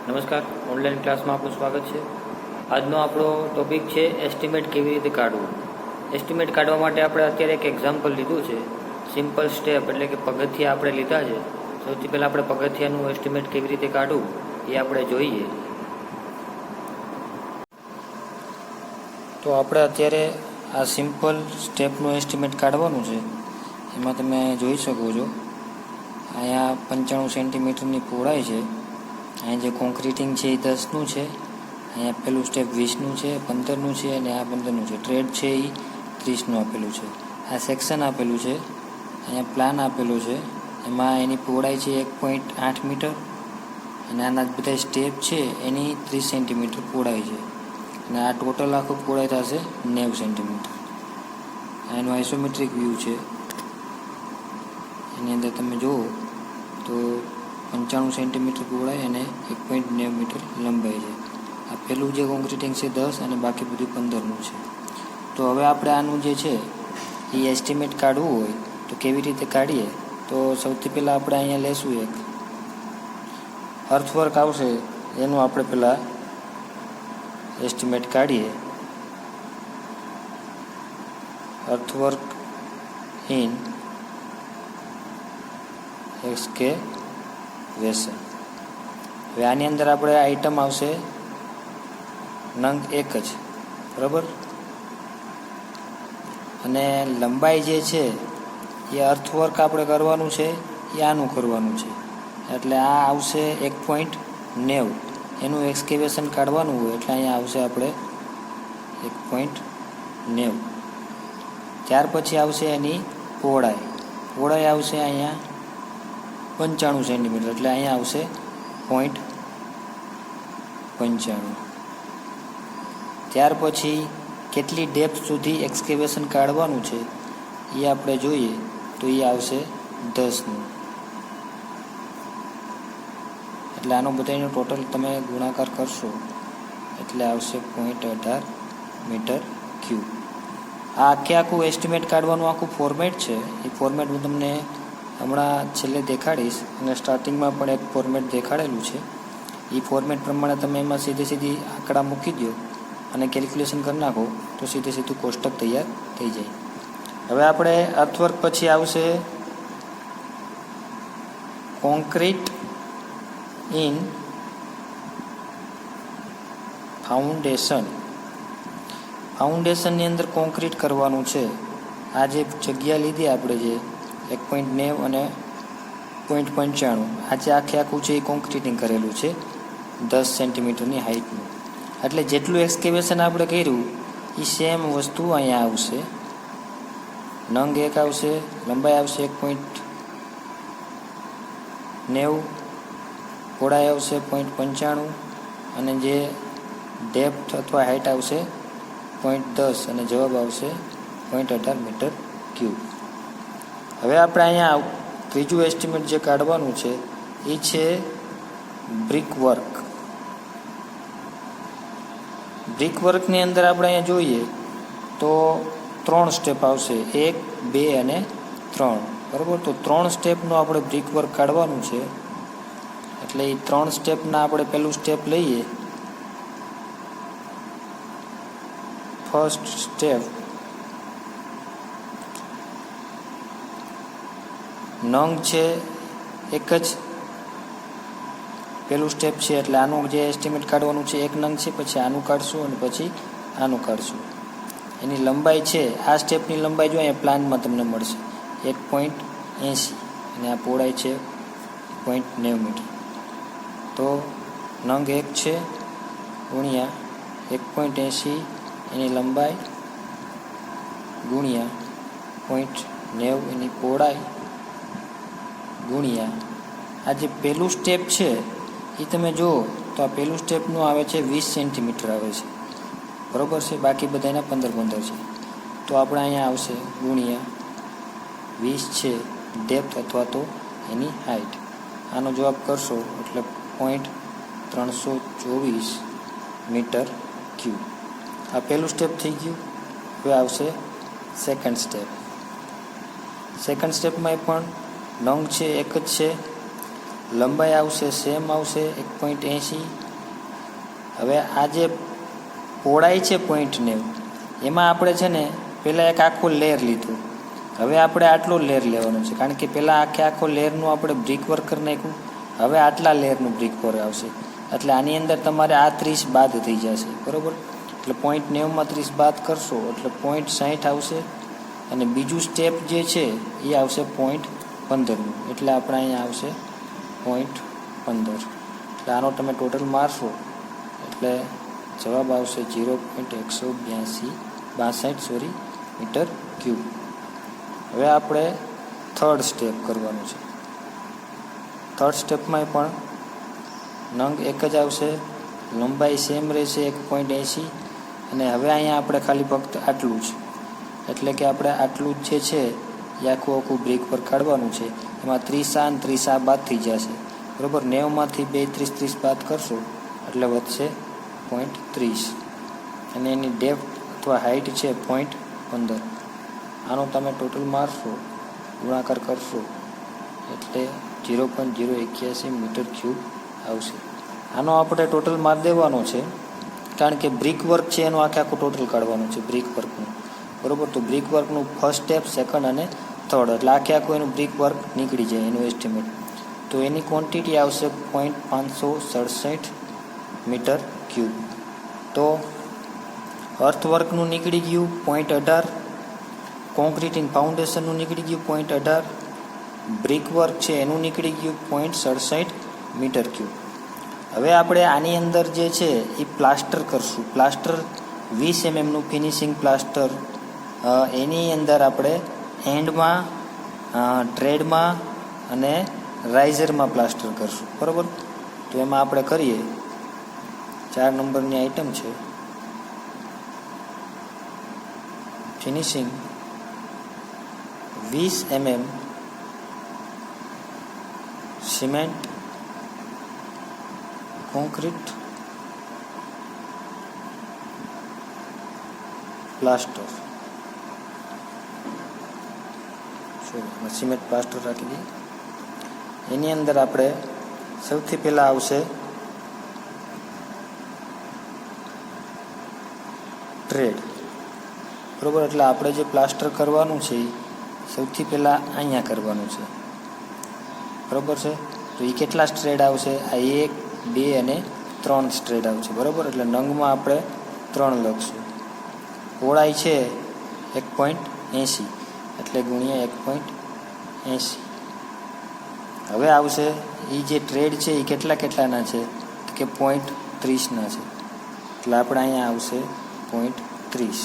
નમસ્કાર, ઓનલાઈન ક્લાસમાં આપનું સ્વાગત છે. આજનો આપણો ટોપિક છે એસ્ટિમેટ કેવી રીતે કાઢવું. એસ્ટિમેટ કાઢવા માટે આપણે અત્યારે એક એક્ઝામ્પલ લીધું છે. સિમ્પલ સ્ટેપ એટલે કે પગથિયા આપણે લીધા છે. સૌથી પહેલાં આપણે પગથિયાનું એસ્ટિમેટ કેવી રીતે કાઢવું એ આપણે જોઈએ. તો આપણે અત્યારે આ સિમ્પલ સ્ટેપનું એસ્ટિમેટ કાઢવાનું છે. એમાં તમે જોઈ શકો છો અહીંયા 95 સેન્ટીમીટરની પહોળાઈ છે. અહીંયા જે કોન્ક્રીટિંગ છે એ 10નું છે. અહીંયા પેલું સ્ટેપ 20નું છે, 15નું છે અને આ 15નું છે. ટ્રેડ છે એ 30નું આપેલું છે. આ સેક્શન આપેલું છે. અહીંયા પ્લાન આપેલું છે. એમાં એની પહોળાઈ છે 1.8 મીટર અને આના બધા સ્ટેપ છે એની 30 સેન્ટીમીટર પહોળાઈ છે અને આ ટોટલ આખું પહોળાઈ થશે 90 સેન્ટીમીટર. એનું આઇસોમેટ્રિક વ્યૂ છે. એની અંદર તમે જુઓ તો 95 સેન્ટીમીટર પહોળાઈ અને 1.9 મીટર લંબાઈ છે. આ પહેલું જે કોન્ક્રીટિંગ છે 10 અને બાકી બધું 15નું છે. તો હવે આપણે આનું જે છે એ એસ્ટિમેટ કાઢવું હોય તો કેવી રીતે કાઢીએ? તો સૌથી પહેલાં આપણે અહીંયા લેશું એક અર્થવર્ક આવશે એનું આપણે પહેલાં એસ્ટિમેટ કાઢીએ. અર્થવર્ક ઇન એક્સકેવેશન. હવે આની અંદર આપણે આઈટમ આવશે નંગ 1 જ, બરાબર. અને લંબાઈ જે છે એ અર્થવર્ક આપણે કરવાનું છે એ આનું કરવાનું છે એટલે આ આવશે 1.90. એનું એક્સકેવેશન કાઢવાનું હોય એટલે અહીંયા આવશે આપણે 1.90. ત્યાર પછી આવશે એની પહોળાઈ આવશે અહીંયા 95 સેન્ટીમીટર એટલે અહીંયા આવશે 0.95. ત્યાર પછી કેટલી ડેપ્થ સુધી એક્સકેવેશન કાઢવાનું છે એ આપણે જોઈએ તો એ આવશે 10નું. એટલે આનો બધાનો ટોટલ તમે ગુણાકાર કરશો એટલે આવશે 0.18 મીટર ક્યુબ. આ આખું એસ્ટિમેટ કાઢવાનું આખું ફોર્મેટ છે. એ ફોર્મેટ હું તમને હમણાં છેલ્લે દેખાડીશ અને સ્ટાર્ટિંગમાં પણ એક ફોર્મેટ દેખાડેલું છે. એ ફોર્મેટ પ્રમાણે તમે એમાં સીધી આંકડા મૂકી દો અને કેલ્ક્યુલેશન કરી નાખો તો સીધું કોષ્ટક તૈયાર થઈ જાય. હવે આપણે અર્થવર્ક પછી આવશે કોન્ક્રીટ ઇન ફાઉન્ડેશન. ફાઉન્ડેશનની અંદર કોન્ક્રીટ કરવાનું છે. આ જે જગ્યા લીધી આપણે જે 1.90 અને 0.95 આ જે આખું છે એ કોન્ક્રીટિંગ કરેલું છે 10 સેન્ટીમીટરની હાઇટનું. એટલે જેટલું એક્સકેવેશન આપણે કર્યું એ સેમ વસ્તુ અહીંયા આવશે. નંગ 1 આવશે, લંબાઈ આવશે 1.90, પહોળાઈ આવશે 0.95 અને જે ડેપ્થ અથવા હાઇટ આવશે 0.10 અને જવાબ આવશે 0.18 મીટર ક્યુબ. હવે આપણે અહીંયા ત્રીજું એસ્ટિમેટ જે કાઢવાનું છે એ છે બ્રિક વર્ક. બ્રિક વર્કની અંદર આપણે અહીંયા જોઈએ તો 3 સ્ટેપ આવશે, 1, 2 અને 3, બરાબર. તો 3 સ્ટેપનું આપણે બ્રિક વર્ક કાઢવાનું છે. એટલે એ 3 સ્ટેપના આપણે પહેલું સ્ટેપ લઈએ. ફર્સ્ટ સ્ટેપ નંગ છે 1 જ પહેલું સ્ટેપ છે એટલે આનું જે એસ્ટિમેટ કાઢવાનું છે 1 નંગ છે, પછી આનું કાઢશું અને પછી આનું કાઢશું. એની લંબાઈ છે, આ સ્ટેપની લંબાઈ જો અહીંયા પ્લાનમાં તમને મળશે 1.80 અને આ પહોળાઈ છે 0.90 મીટર. તો નંગ 1 છે ગુણ્યા 1.80 એની લંબાઈ ગુણ્યા 0.90 એની પહોળાઈ ગુણ્યા આ જે પહેલું સ્ટેપ છે એ તમે જુઓ તો આ પહેલું સ્ટેપનું આવે છે 20 સેન્ટીમીટર આવે છે, બરાબર છે. બાકી બધાના 15 છે. તો આપણે અહીંયા આવશે ગુણ્યા 20 છે ડેપ્થ અથવા તો એની હાઇટ. આનો જવાબ કરશો એટલે 0.324 મીટર ક્યુબ. આ પહેલું સ્ટેપ થઈ ગયું. હવે આવશે સેકન્ડ સ્ટેપ. સેકન્ડ સ્ટેપમાં પણ નંગ છે 1 જ છે, લંબાઈ આવશે સેમ આવશે 1.80. હવે આ જે પહોળાઈ છે 0.90 એમાં આપણે છે ને પહેલાં એક આખો લેયર લીધું. હવે આપણે આટલો લેયર લેવાનો છે, કારણ કે પહેલાં આખો લેયરનું આપણે બ્રિક વર્ક કરી નાખ્યું. હવે આટલા લેયરનું બ્રિક વર્ક આવશે, એટલે આની અંદર તમારે આ 30 બાદ થઈ જશે, બરાબર. એટલે 0.90માં 30 બાદ કરશો એટલે 0.60 આવશે. અને બીજું સ્ટેપ જે છે એ આવશે 0.15નું, એટલે આપણે અહીંયા આવશે 0.15. એટલે આનો તમે ટોટલ મારશો એટલે જવાબ આવશે 0.162 મીટર ક્યુબ. હવે આપણે થર્ડ સ્ટેપ કરવાનું છે. થર્ડ સ્ટેપમાં પણ નંગ એક જ આવશે, લંબાઈ સેમ રહેશે 1.80. અને હવે અહીંયા આપણે ખાલી ફક્ત આટલું જ, એટલે કે આપણે આટલું જ જે છે એ આખું બ્રિક પર કાઢવાનું છે. એમાં 30 અને 30 બાદ થઈ જશે, બરાબર. 90માંથી 2 30 બાદ કરશો એટલે વધશે 0.30. અને એની ડેપ્થ અથવા હાઇટ છે 0.15. આનો તમે ટોટલ મારશો, ગુણાકાર કરશો એટલે 0.081 મીટર ક્યુબ આવશે. આનો આપણે ટોટલ માર દેવાનો છે, કારણ કે બ્રિક વર્ક છે એનું આખું ટોટલ કાઢવાનું છે બ્રિક વર્કનું, બરાબર. તો બ્રિક વર્કનું ફર્સ્ટ સ્ટેપ, સેકન્ડ અને થર્ડ, એટલે આખું એનું બ્રિક વર્ક નીકળી જાય એનું એસ્ટિમેટ. તો એની ક્વોન્ટિટી આવશે 0.567 મીટર ક્યુબ. તો અર્થવર્કનું નીકળી ગયું 0.18, કોન્ક્રીટ ઇન ફાઉન્ડેશનનું નીકળી ગયું 0.18, બ્રિક વર્ક છે એનું નીકળી ગયું 0.67 મીટર ક્યુબ. હવે આપણે આની અંદર જે છે એ પ્લાસ્ટર કરશું. પ્લાસ્ટર 20 mmનું ફિનિશિંગ પ્લાસ્ટર એની અંદર આપણે એન્ડમાં, ટ્રેડમાં અને રાઇઝરમાં પ્લાસ્ટર કરશું, બરાબર. તો એમાં આપણે કરીએ 4 નંબરની આઇટમ છે finishing 20 mm cement concrete plaster. Cement plaster રાખી દઈએ. એની અંદર આપણે સૌથી પહેલાં આવશે ટ્રેડ, બરાબર. એટલે આપણે જે પ્લાસ્ટર કરવાનું છે સૌથી પહેલાં અહીંયા કરવાનું છે, બરાબર છે. તો એ કેટલા સ્ટ્રેડ આવશે? આ 1, 2 અને 3 સ્ટ્રેડ આવશે, બરાબર. એટલે નંગમાં આપણે 3 લખશું. પહોળાઈ છે 1.80 એટલે ગુણ્યા 1.80. હવે આવશે એ જે ટ્રેડ છે એ કેટલાના છે કે 0.30ના છે, એટલે આપણે અહીંયા આવશે 0.30.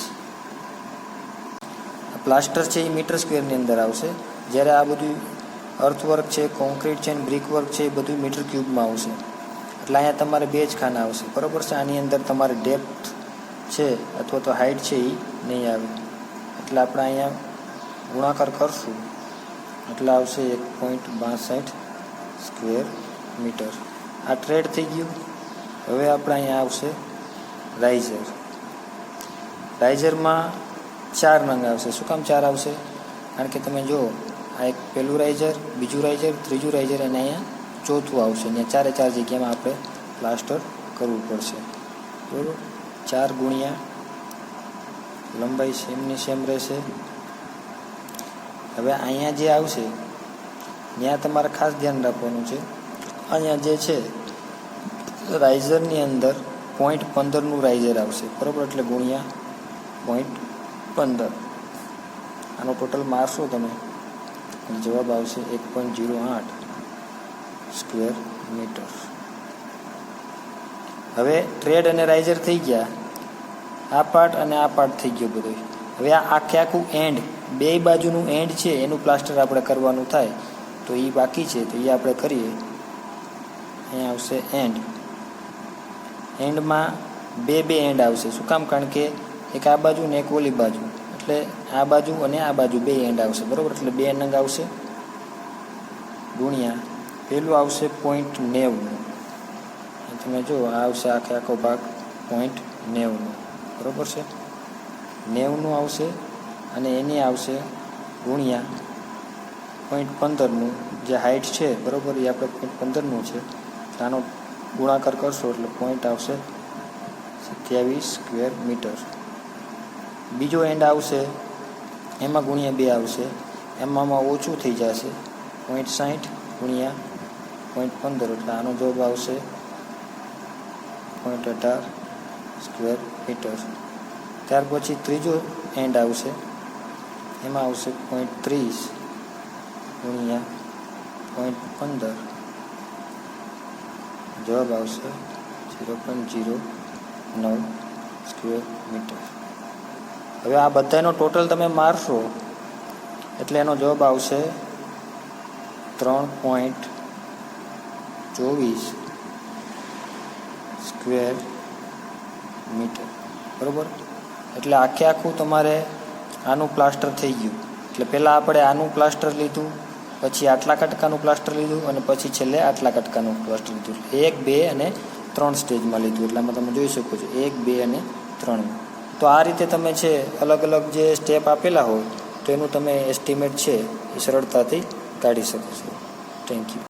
પ્લાસ્ટર છે એ મીટર સ્ક્વેરની અંદર આવશે, જ્યારે આ બધું અર્થવર્ક છે, કોન્ક્રીટ છે, બ્રિક વર્ક છે એ બધું મીટર ક્યુબમાં આવશે. એટલે અહીંયા તમારે 2 જ ખાના આવશે, બરાબર છે. આની અંદર તમારે ડેપ્થ છે અથવા તો હાઇટ છે એ નહીં આવે, એટલે આપણે અહીંયા ગુણાકાર કરશું એટલે આવશે 1.62 સ્ક્વેર મીટર. આ ટ્રેડ થઈ ગયું. હવે આપણે અહીંયા આવશે રાઇઝર. રાઇઝરમાં 4 નંગ આવશે. શું કામ 4 આવશે? કારણ કે તમે જુઓ, આ એક પહેલું રાઇઝર, બીજું રાઇઝર, ત્રીજું રાઇઝર અને અહીંયા ચોથું આવશે. અહીંયા 4 જગ્યામાં આપણે પ્લાસ્ટર કરવું પડશે, બરાબર. 4 ગુણ્યા લંબાઈ સેમની સેમ રહેશે. હવે અહીંયા જે આવશે ત્યાં તમારે ખાસ ધ્યાન રાખવાનું છે. અહીંયા જે છે રાઇઝરની અંદર 0.15નું રાઇઝર આવશે, બરાબર. એટલે ગુણ્યા 0.15. આનો ટોટલ મારશો તમે જવાબ આવશે 1.08 સ્ક્વેર મીટર. હવે ટ્રેડ અને રાઇઝર થઈ ગયા, આ પાર્ટ અને આ પાર્ટ થઈ ગયો બધો. હવે આ આખું એન્ડ, 2 બાજુનું એન્ડ છે એનું પ્લાસ્ટર આપણે કરવાનું થાય, તો એ બાકી છે તો એ આપણે કરીએ. અહીંયા આવશે એન્ડ. એન્ડમાં 2 એન્ડ આવશે. શું કામ? કારણ કે એક આ બાજુ ને એક ઓલી બાજુ, એટલે આ બાજુ અને આ બાજુ 2 એન્ડ આવશે, બરાબર. એટલે 2 નંગ આવશે ગુણ્યા પેલું આવશે 0.90. તમે જુઓ આ આવશે આખો ભાગ 0.90, બરાબર છે. 90નું આવશે અને એની આવશે ગુણ્યા 0.15નું જે હાઇટ છે બરાબર એ આપણે 0.15નું છે. આનો ગુણાકાર કરશો એટલે પોઈન્ટ આવશે 27 સ્ક્વેર મીટર. બીજો એન્ડ આવશે એમાં ગુણ્યા 2 આવશે, એમાં ઓછું થઈ જશે 0.60 ગુણ્યા 0.15 એટલે આનો જવાબ આવશે 0.18 સ્ક્વેર મીટર. ત્યાર પછી ત્રીજો એન્ડ આવશે એમાં આવશે 0.30 ગુણ્યા 0.15 જવાબ આવશે 0.09 સ્ક્વેર મીટર. હવે આ બધાનો ટોટલ તમે મારશો એટલે એનો જવાબ આવશે 3.24 સ્ક્વેર મીટર બરાબર. એટલે આખું તમારે આનું પ્લાસ્ટર થઈ ગયું. એટલે પહેલાં આપણે આનું પ્લાસ્ટર લીધું, પછી આટલા કટકાનું પ્લાસ્ટર લીધું અને પછી છેલ્લે આટલા કટકાનું પ્લાસ્ટર લીધું. 1, 2 અને 3 સ્ટેજમાં લીધું. એટલામાં તમે જોઈ શકો છો 1, 2 અને 3. તો આ રીતે તમે છે અલગ અલગ જે સ્ટેપ આપેલા હોય તો એનું તમે એસ્ટિમેટ છે એ સરળતાથી કાઢી શકો છો. Thank you.